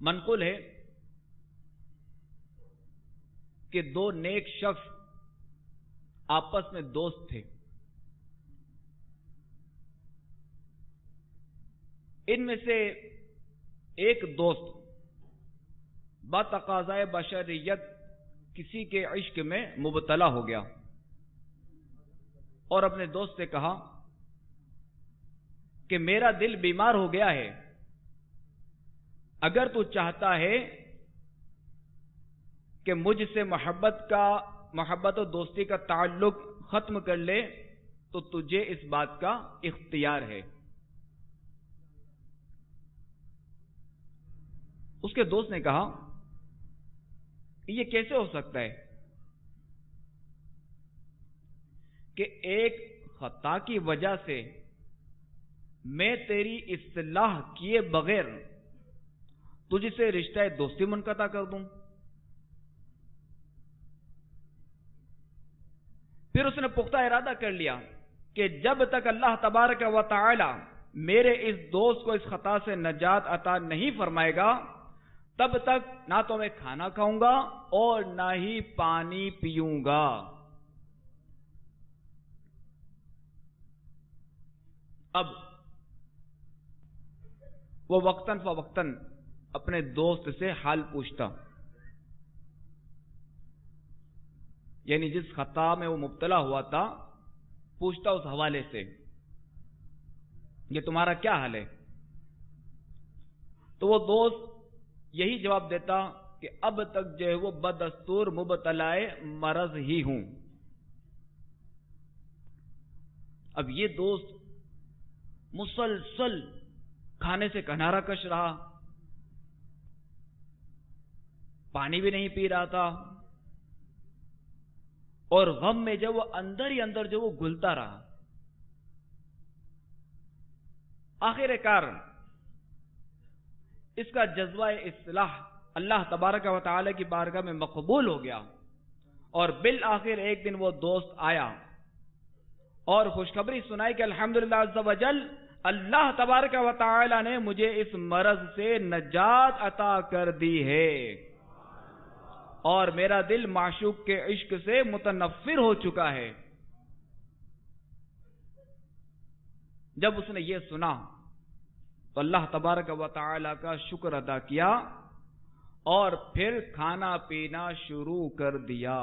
منقول ہے کہ دو نیک شخص آپس میں دوست تھے. ان میں سے ایک دوست بتقاضائے بشریت کسی کے عشق میں مبتلا ہو گیا اور اپنے دوست سے کہا کہ میرا دل بیمار ہو گیا ہے، اگر تو چاہتا ہے کہ مجھ سے محبت و دوستی کا تعلق ختم کر لے تو تجھے اس بات کا اختیار ہے. اس کے دوست نے کہا یہ کیسے ہو سکتا ہے کہ ایک خطا کی وجہ سے میں تیری اصلاح کیے بغیر تجھ سے رشتہ دوستی منقطع کر دوں. پھر اس نے پختہ ارادہ کر لیا کہ جب تک اللہ تبارک و تعالی میرے اس دوست کو اس خطا سے نجات عطا نہیں فرمائے گا تب تک نہ تو میں کھانا کھاؤں گا اور نہ ہی پانی پیوں گا. اب وہ وقتاً فوقتاً اپنے دوست سے حال پوچھتا، یعنی جس خطا میں وہ مبتلا ہوا تھا پوچھتا اس حوالے سے یہ تمہارا کیا حال ہے. تو وہ دوست یہی جواب دیتا کہ اب تک جو ہے وہ بدستور مبتلائے مرض ہی ہوں. اب یہ دوست مسلسل کھانے سے کنارہ کش رہا، پانی بھی نہیں پی رہا تھا اور غم میں جو وہ اندر ہی اندر جو وہ گھلتا رہا. آخر کار اس کا جذبہ اصلاح اللہ تبارک و تعالی کی بارگاہ میں مقبول ہو گیا اور بالآخر ایک دن وہ دوست آیا اور خوشخبری سنائی کہ الحمدللہ عز و جل اللہ تبارک و تعالی نے مجھے اس مرض سے نجات عطا کر دی ہے اور میرا دل معشوق کے عشق سے متنفر ہو چکا ہے. جب اس نے یہ سنا تو اللہ تبارک و تعالی کا شکر ادا کیا اور پھر کھانا پینا شروع کر دیا.